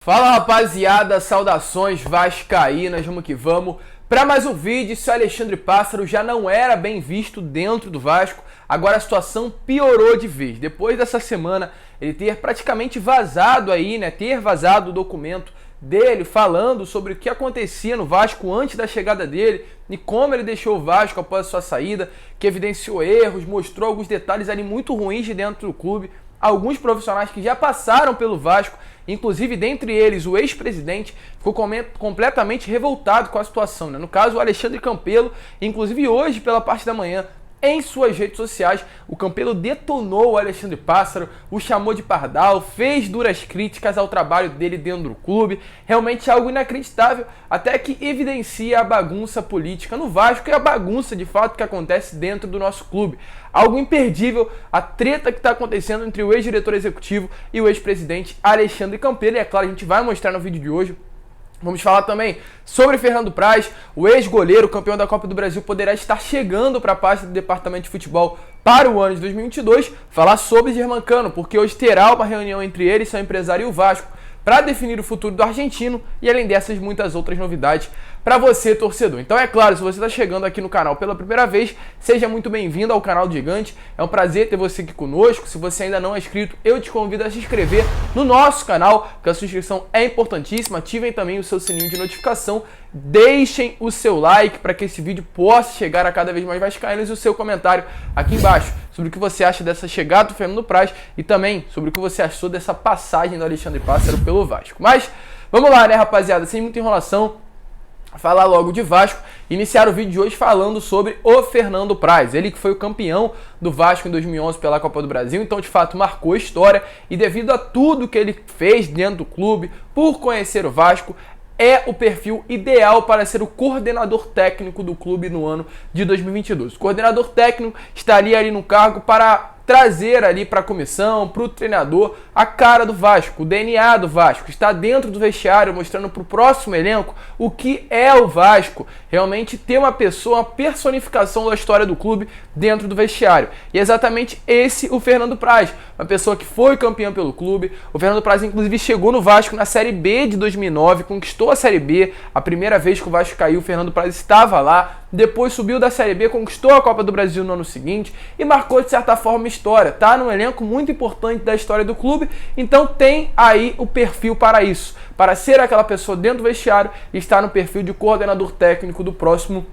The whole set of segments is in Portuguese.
Fala rapaziada, saudações vascaínas, vamos que vamos. Para mais um vídeo, se o Alexandre Pássaro já não era bem visto dentro do Vasco, agora a situação piorou de vez. Depois dessa semana ele ter praticamente vazado aí, ter vazado o documento dele falando sobre o que acontecia no Vasco antes da chegada dele e como ele deixou o Vasco após a sua saída, que evidenciou erros, mostrou alguns detalhes ali muito ruins de dentro do clube. Alguns profissionais que já passaram pelo Vasco, inclusive dentre eles o ex-presidente, ficou completamente revoltado com a situação. No caso, o Alexandre Campelo, inclusive hoje pela parte da manhã, em suas redes sociais, o Campelo detonou o Alexandre Pássaro, o chamou de pardal, fez duras críticas ao trabalho dele dentro do clube. Realmente algo inacreditável, até que evidencia a bagunça política no Vasco e a bagunça de fato que acontece dentro do nosso clube. Algo imperdível, a treta que está acontecendo entre o ex-diretor executivo e o ex-presidente Alexandre Campelo. E é claro, a gente vai mostrar no vídeo de hoje. Vamos falar também sobre Fernando Praz, o ex-goleiro, campeão da Copa do Brasil, poderá estar chegando para a pasta do Departamento de Futebol para o ano de 2022. Falar sobre Germancano, porque hoje terá uma reunião entre ele, seu empresário e o Vasco, para definir o futuro do argentino e além dessas muitas outras novidades para você, torcedor. Então é claro, se você está chegando aqui no canal pela primeira vez, seja muito bem-vindo ao canal do Gigante. É um prazer ter você aqui conosco. Se você ainda não é inscrito, eu te convido a se inscrever no nosso canal, que a sua inscrição é importantíssima. Ativem também o seu sininho de notificação. Deixem o seu like para que esse vídeo possa chegar a cada vez mais vascaínos e o seu comentário aqui embaixo sobre o que você acha dessa chegada do Fernando Praz e também sobre o que você achou dessa passagem do Alexandre Pássaro pelo Vasco. Mas vamos lá, rapaziada, sem muita enrolação, falar logo de Vasco, iniciar o vídeo de hoje falando sobre o Fernando Praz, ele que foi o campeão do Vasco em 2011 pela Copa do Brasil, então de fato marcou história e devido a tudo que ele fez dentro do clube, por conhecer o Vasco, é o perfil ideal para ser o coordenador técnico do clube no ano de 2022. O coordenador técnico estaria ali no cargo para trazer ali para a comissão, para o treinador, a cara do Vasco, o DNA do Vasco, está dentro do vestiário, mostrando para o próximo elenco o que é o Vasco, realmente ter uma pessoa, uma personificação da história do clube dentro do vestiário. E é exatamente esse o Fernando Praz, uma pessoa que foi campeão pelo clube. O Fernando Praz inclusive chegou no Vasco na Série B de 2009, conquistou a Série B, a primeira vez que o Vasco caiu, o Fernando Praz estava lá, depois subiu da Série B, conquistou a Copa do Brasil no ano seguinte e marcou de certa forma história, tá num elenco muito importante da história do clube, então tem aí o perfil para isso, para ser aquela pessoa dentro do vestiário e estar no perfil de coordenador técnico do próximo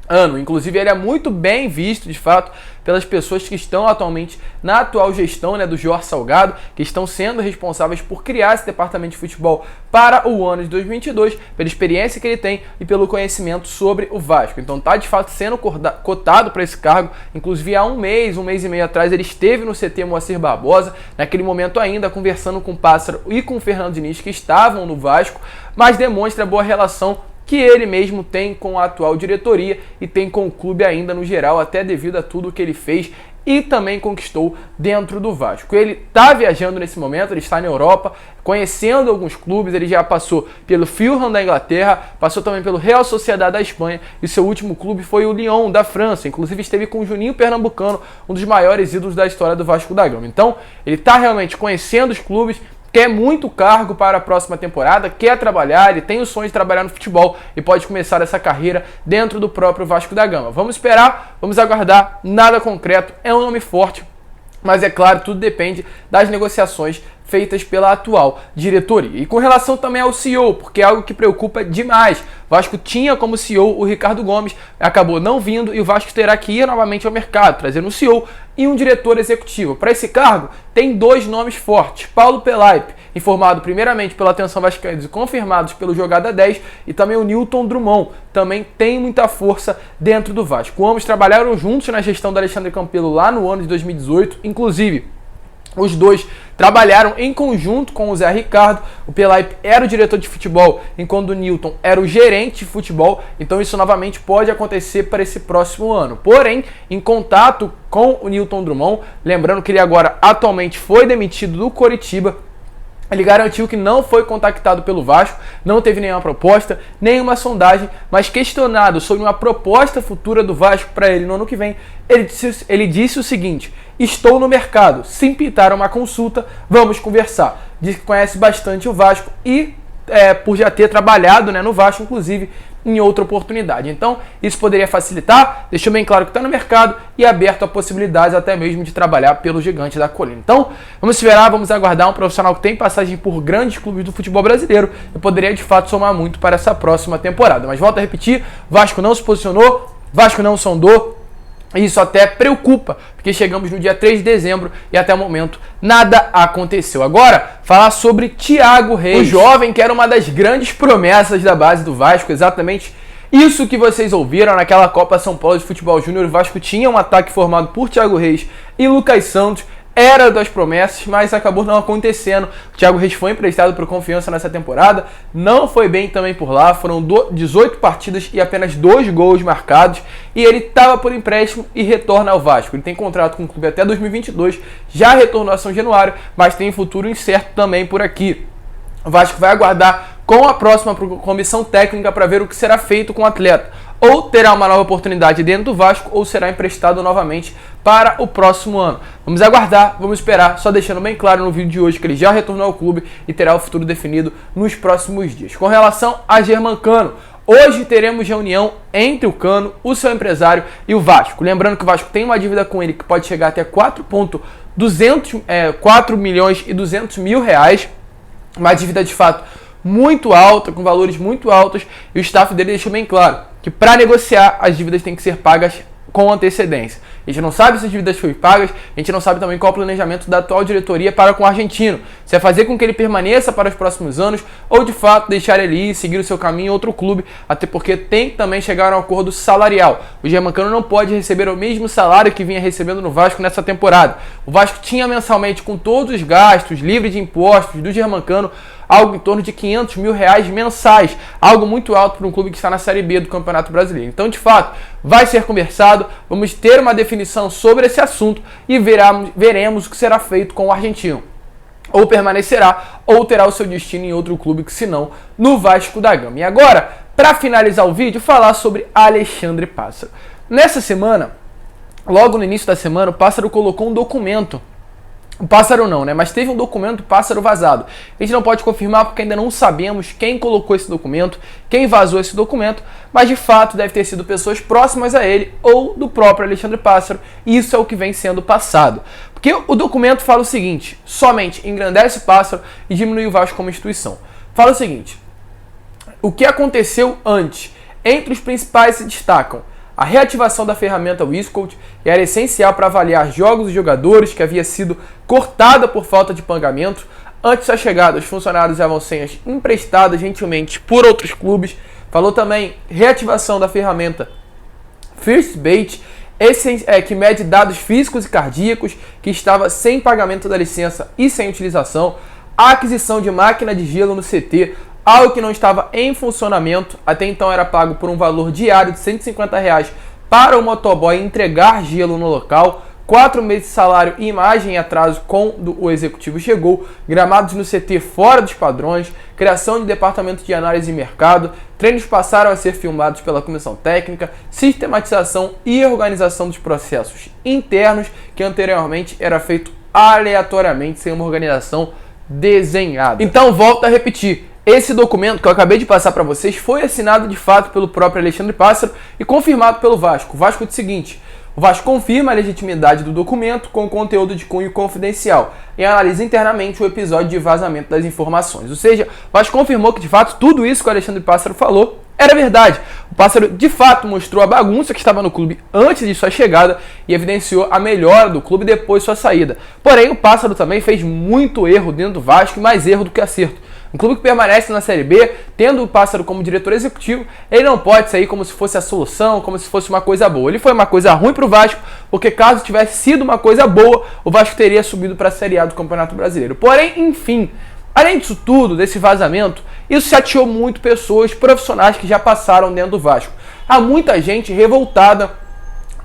ano. Inclusive ele é muito bem visto de fato pelas pessoas que estão atualmente na atual gestão do Jorge Salgado, que estão sendo responsáveis por criar esse departamento de futebol para o ano de 2022, pela experiência que ele tem e pelo conhecimento sobre o Vasco. Então tá de fato sendo cotado para esse cargo, inclusive há um mês e meio atrás ele esteve no CT Moacir Barbosa, naquele momento ainda conversando com o Pássaro e com o Fernando Diniz, que estavam no Vasco, mas demonstra boa relação que ele mesmo tem com a atual diretoria e tem com o clube ainda no geral, até devido a tudo que ele fez e também conquistou dentro do Vasco. Ele está viajando nesse momento, ele está na Europa, conhecendo alguns clubes, ele já passou pelo Fulham da Inglaterra, passou também pelo Real Sociedade da Espanha e seu último clube foi o Lyon da França, inclusive esteve com o Juninho Pernambucano, um dos maiores ídolos da história do Vasco da Gama. Então ele está realmente conhecendo os clubes, quer muito cargo para a próxima temporada, quer trabalhar, ele tem o sonho de trabalhar no futebol e pode começar essa carreira dentro do próprio Vasco da Gama. Vamos esperar, vamos aguardar, nada concreto, é um nome forte, mas é claro, tudo depende das negociações feitas pela atual diretoria. E com relação também ao CEO, porque é algo que preocupa demais. O Vasco tinha como CEO o Ricardo Gomes, acabou não vindo e o Vasco terá que ir novamente ao mercado, trazendo um CEO e um diretor executivo. Para esse cargo, tem dois nomes fortes. Paulo Pelaipe, informado primeiramente pela Atenção Vascaínos e confirmados pelo Jogada 10, e também o Newton Drummond, também tem muita força dentro do Vasco. Ambos trabalharam juntos na gestão do Alexandre Campelo lá no ano de 2018, inclusive os dois trabalharam em conjunto com o Zé Ricardo. O Pelaipe era o diretor de futebol, enquanto o Newton era o gerente de futebol. Então isso novamente pode acontecer para esse próximo ano. Porém, em contato com o Newton Drummond, lembrando que ele agora atualmente foi demitido do Coritiba, Ele garantiu que não foi contactado pelo Vasco, não teve nenhuma proposta, nenhuma sondagem, mas questionado sobre uma proposta futura do Vasco para ele no ano que vem, ele disse o seguinte: estou no mercado, se pintar uma consulta, vamos conversar. Diz que conhece bastante o Vasco e por já ter trabalhado, né, no Vasco, inclusive, em outra oportunidade. Então, isso poderia facilitar, deixou bem claro que está no mercado e aberto a possibilidades até mesmo de trabalhar pelo Gigante da Colina. Então, vamos esperar, vamos aguardar um profissional que tem passagem por grandes clubes do futebol brasileiro e poderia, de fato, somar muito para essa próxima temporada. Mas volto a repetir, Vasco não se posicionou, Vasco não sondou, e isso até preocupa, porque chegamos no dia 3 de dezembro e até o momento nada aconteceu. Agora, falar sobre Thiago Reis, o jovem que era uma das grandes promessas da base do Vasco, exatamente isso que vocês ouviram naquela Copa São Paulo de Futebol Júnior. O Vasco tinha um ataque formado por Thiago Reis e Lucas Santos, era das promessas, mas acabou não acontecendo. O Thiago Reis foi emprestado por Confiança nessa temporada, não foi bem também por lá, foram 18 partidas e apenas 2 gols marcados, e ele estava por empréstimo e retorna ao Vasco. Ele tem contrato com o clube até 2022, já retornou a São Januário, mas tem futuro incerto também por aqui. O Vasco vai aguardar com a próxima comissão técnica para ver o que será feito com o atleta. Ou terá uma nova oportunidade dentro do Vasco, ou será emprestado novamente para o próximo ano. Vamos aguardar, vamos esperar, só deixando bem claro no vídeo de hoje que ele já retornou ao clube e terá o futuro definido nos próximos dias. Com relação a Germancano, hoje teremos reunião entre o Cano, o seu empresário e o Vasco. Lembrando que o Vasco tem uma dívida com ele que pode chegar até 4 milhões e 200 mil reais, uma dívida de fato muito alta, com valores muito altos, e o staff dele deixou bem claro que para negociar as dívidas têm que ser pagas com antecedência. A gente não sabe se as dívidas foram pagas, a gente não sabe também qual é o planejamento da atual diretoria para com o argentino. Se é fazer com que ele permaneça para os próximos anos ou de fato deixar ele ir, seguir o seu caminho em outro clube, até porque tem que também chegar a um acordo salarial. O Germancano não pode receber o mesmo salário que vinha recebendo no Vasco nessa temporada. O Vasco tinha mensalmente, com todos os gastos, livre de impostos do Germancano, algo em torno de 500 mil reais mensais, algo muito alto para um clube que está na Série B do Campeonato Brasileiro. Então, de fato, vai ser conversado, vamos ter uma definição sobre esse assunto e veremos o que será feito com o argentino. Ou permanecerá, ou terá o seu destino em outro clube, que se não, no Vasco da Gama. E agora, para finalizar o vídeo, falar sobre Alexandre Pássaro. Nessa semana, logo no início da semana, o Pássaro colocou um documento. O Pássaro não, né? Mas teve um documento Pássaro vazado. A gente não pode confirmar porque ainda não sabemos quem colocou esse documento, quem vazou esse documento, mas de fato deve ter sido pessoas próximas a ele ou do próprio Alexandre Pássaro, e isso é o que vem sendo passado. Porque o documento fala o seguinte: somente engrandece o Pássaro e diminui o Vasco como instituição. Fala o seguinte: o que aconteceu antes? Entre os principais se destacam a reativação da ferramenta Wizcode, que era essencial para avaliar jogos e jogadores, que havia sido cortada por falta de pagamento. Antes da chegada, os funcionários usavam senhas emprestadas gentilmente por outros clubes. Falou também reativação da ferramenta FirstBate, que mede dados físicos e cardíacos, que estava sem pagamento da licença e sem utilização. A aquisição de máquina de gelo no CT, algo que não estava em funcionamento. Até então era pago por um valor diário de R$150 para o motoboy entregar gelo no local. 4 meses de salário e imagem em atraso quando o executivo chegou. Gramados no CT fora dos padrões. Criação de departamento de análise de mercado. Treinos passaram a ser filmados pela comissão técnica. Sistematização e organização dos processos internos, que anteriormente era feito aleatoriamente, sem uma organização desenhada. Então, volto a repetir. Esse documento que eu acabei de passar para vocês foi assinado de fato pelo próprio Alexandre Pássaro e confirmado pelo Vasco. O Vasco diz o seguinte: o Vasco confirma a legitimidade do documento com conteúdo de cunho confidencial e analisa internamente o episódio de vazamento das informações. Ou seja, o Vasco confirmou que de fato tudo isso que o Alexandre Pássaro falou era verdade. O Pássaro de fato mostrou a bagunça que estava no clube antes de sua chegada e evidenciou a melhora do clube depois de sua saída. Porém, o Pássaro também fez muito erro dentro do Vasco e mais erro do que acerto. Um clube que permanece na Série B, tendo o Pássaro como diretor executivo, ele não pode sair como se fosse a solução, como se fosse uma coisa boa. Ele foi uma coisa ruim para o Vasco, porque caso tivesse sido uma coisa boa, o Vasco teria subido para a Série A do Campeonato Brasileiro. Porém, enfim, além disso tudo, desse vazamento, isso chateou muito pessoas, profissionais que já passaram dentro do Vasco. Há muita gente revoltada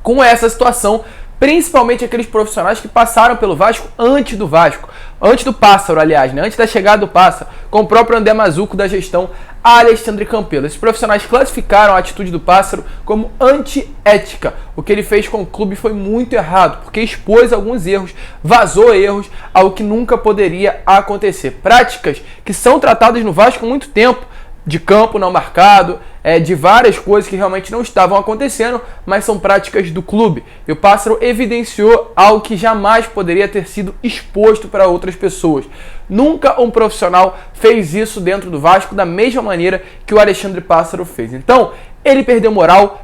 com essa situação, principalmente aqueles profissionais que passaram pelo Vasco, antes do Pássaro, aliás, né? Antes da chegada do Pássaro, com o próprio André Mazzucco da gestão Alexandre Campelo. Esses profissionais classificaram a atitude do Pássaro como antiética. O que ele fez com o clube foi muito errado, porque expôs alguns erros, vazou erros, algo que nunca poderia acontecer. Práticas que são tratadas no Vasco há muito tempo, de campo não marcado, de várias coisas que realmente não estavam acontecendo, mas são práticas do clube. E o Pássaro evidenciou algo que jamais poderia ter sido exposto para outras pessoas. Nunca um profissional fez isso dentro do Vasco da mesma maneira que o Alexandre Pássaro fez. Então, ele perdeu moral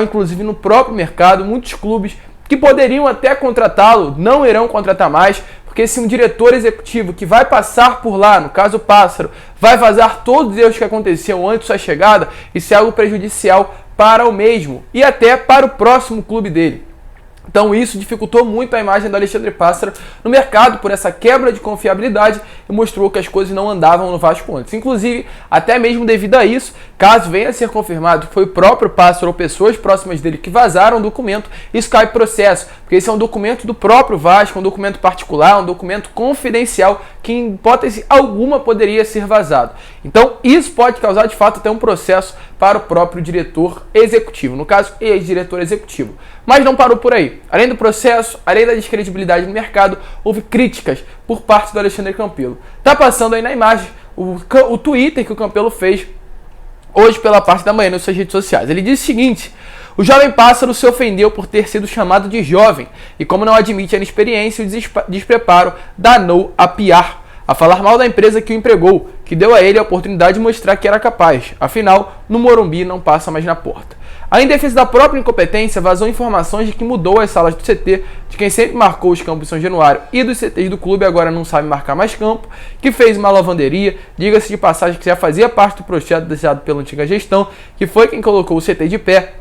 inclusive no próprio mercado. Muitos clubes que poderiam até contratá-lo não irão contratar mais, porque se um diretor executivo que vai passar por lá, no caso o Pássaro, vai vazar todos os erros que aconteciam antes da sua chegada, isso é algo prejudicial para o mesmo e até para o próximo clube dele. Então isso dificultou muito a imagem do Alexandre Pássaro no mercado por essa quebra de confiabilidade e mostrou que as coisas não andavam no Vasco antes. Inclusive, até mesmo devido a isso, caso venha a ser confirmado que foi o próprio Pássaro ou pessoas próximas dele que vazaram o documento, isso cai processo, porque esse é um documento do próprio Vasco, um documento particular, um documento confidencial que em hipótese alguma poderia ser vazado. Então isso pode causar de fato até um processo para o próprio diretor executivo, no caso ex-diretor executivo. Mas não parou por aí. Além do processo, além da descredibilidade no mercado, houve críticas por parte do Alexandre Campelo. Tá passando aí na imagem o Twitter que o Campelo fez hoje pela parte da manhã nas suas redes sociais. Ele disse o seguinte: o jovem Pássaro se ofendeu por ter sido chamado de jovem e, como não admite a inexperiência e o despreparo, danou a piar, a falar mal da empresa que o empregou, que deu a ele a oportunidade de mostrar que era capaz. Afinal, no Morumbi não passa mais na porta. A em defesa da própria incompetência, vazou informações de que mudou as salas do CT, de quem sempre marcou os campos São Januário e dos CTs do clube agora não sabe marcar mais campo, que fez uma lavanderia, diga-se de passagem que já fazia parte do projeto desejado pela antiga gestão, que foi quem colocou o CT de pé,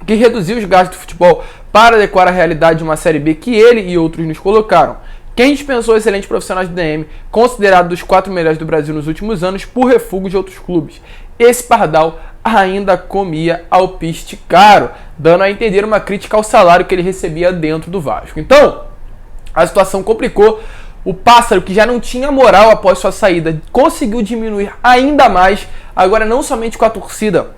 que reduziu os gastos do futebol para adequar a realidade de uma Série B que ele e outros nos colocaram. Quem dispensou excelentes profissionais do DM, considerado dos 4 melhores do Brasil nos últimos anos, por refúgio de outros clubes. Esse pardal ainda comia alpiste caro, dando a entender uma crítica ao salário que ele recebia dentro do Vasco. Então, a situação complicou. O Pássaro, que já não tinha moral após sua saída, conseguiu diminuir ainda mais, agora não somente com a torcida,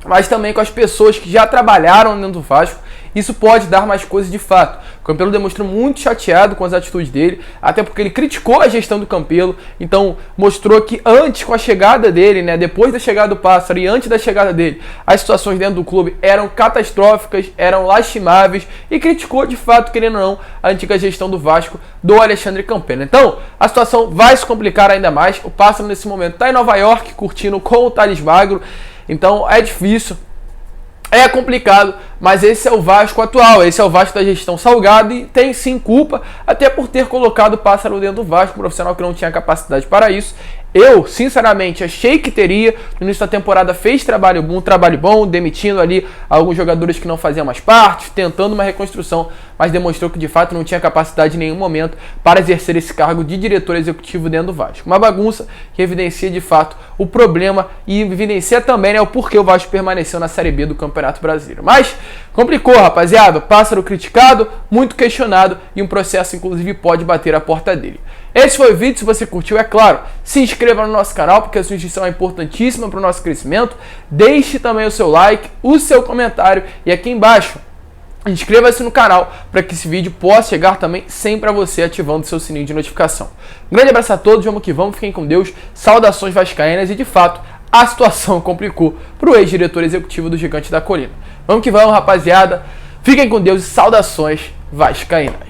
mas também com as pessoas que já trabalharam dentro do Vasco. Isso pode dar mais coisas de fato. O Campelo demonstrou muito chateado com as atitudes dele, até porque ele criticou a gestão do Campelo, então mostrou que antes, com a chegada dele, né, depois da chegada do Pássaro e antes da chegada dele, as situações dentro do clube eram catastróficas, eram lastimáveis, e criticou de fato, querendo ou não, a antiga gestão do Vasco do Alexandre Campelo. Então, a situação vai se complicar ainda mais. O Pássaro nesse momento está em Nova York, curtindo com o Thales Magro, então é difícil. É complicado, mas esse é o Vasco atual, esse é o Vasco da gestão Salgado e tem sim culpa, até por ter colocado o Pássaro dentro do Vasco, um profissional que não tinha capacidade para isso. Eu, sinceramente, achei que teria. No início da temporada fez um trabalho bom, demitindo ali alguns jogadores que não faziam mais parte, tentando uma reconstrução, mas demonstrou que de fato não tinha capacidade em nenhum momento para exercer esse cargo de diretor executivo dentro do Vasco. Uma bagunça que evidencia de fato o problema e evidencia também, né, o porquê o Vasco permaneceu na Série B do Campeonato Brasileiro. Mas complicou, rapaziada. Pássaro criticado, muito questionado e um processo inclusive pode bater a porta dele. Esse foi o vídeo. Se você curtiu, é claro, se inscreva no nosso canal, porque a sua inscrição é importantíssima para o nosso crescimento. Deixe também o seu like, o seu comentário e aqui embaixo inscreva-se no canal para que esse vídeo possa chegar também sempre a você, ativando o seu sininho de notificação. Um grande abraço a todos, vamos que vamos, fiquem com Deus, saudações vascaínas e de fato a situação complicou para o ex-diretor executivo do Gigante da Colina. Vamos que vamos, rapaziada, fiquem com Deus e saudações vascaínas.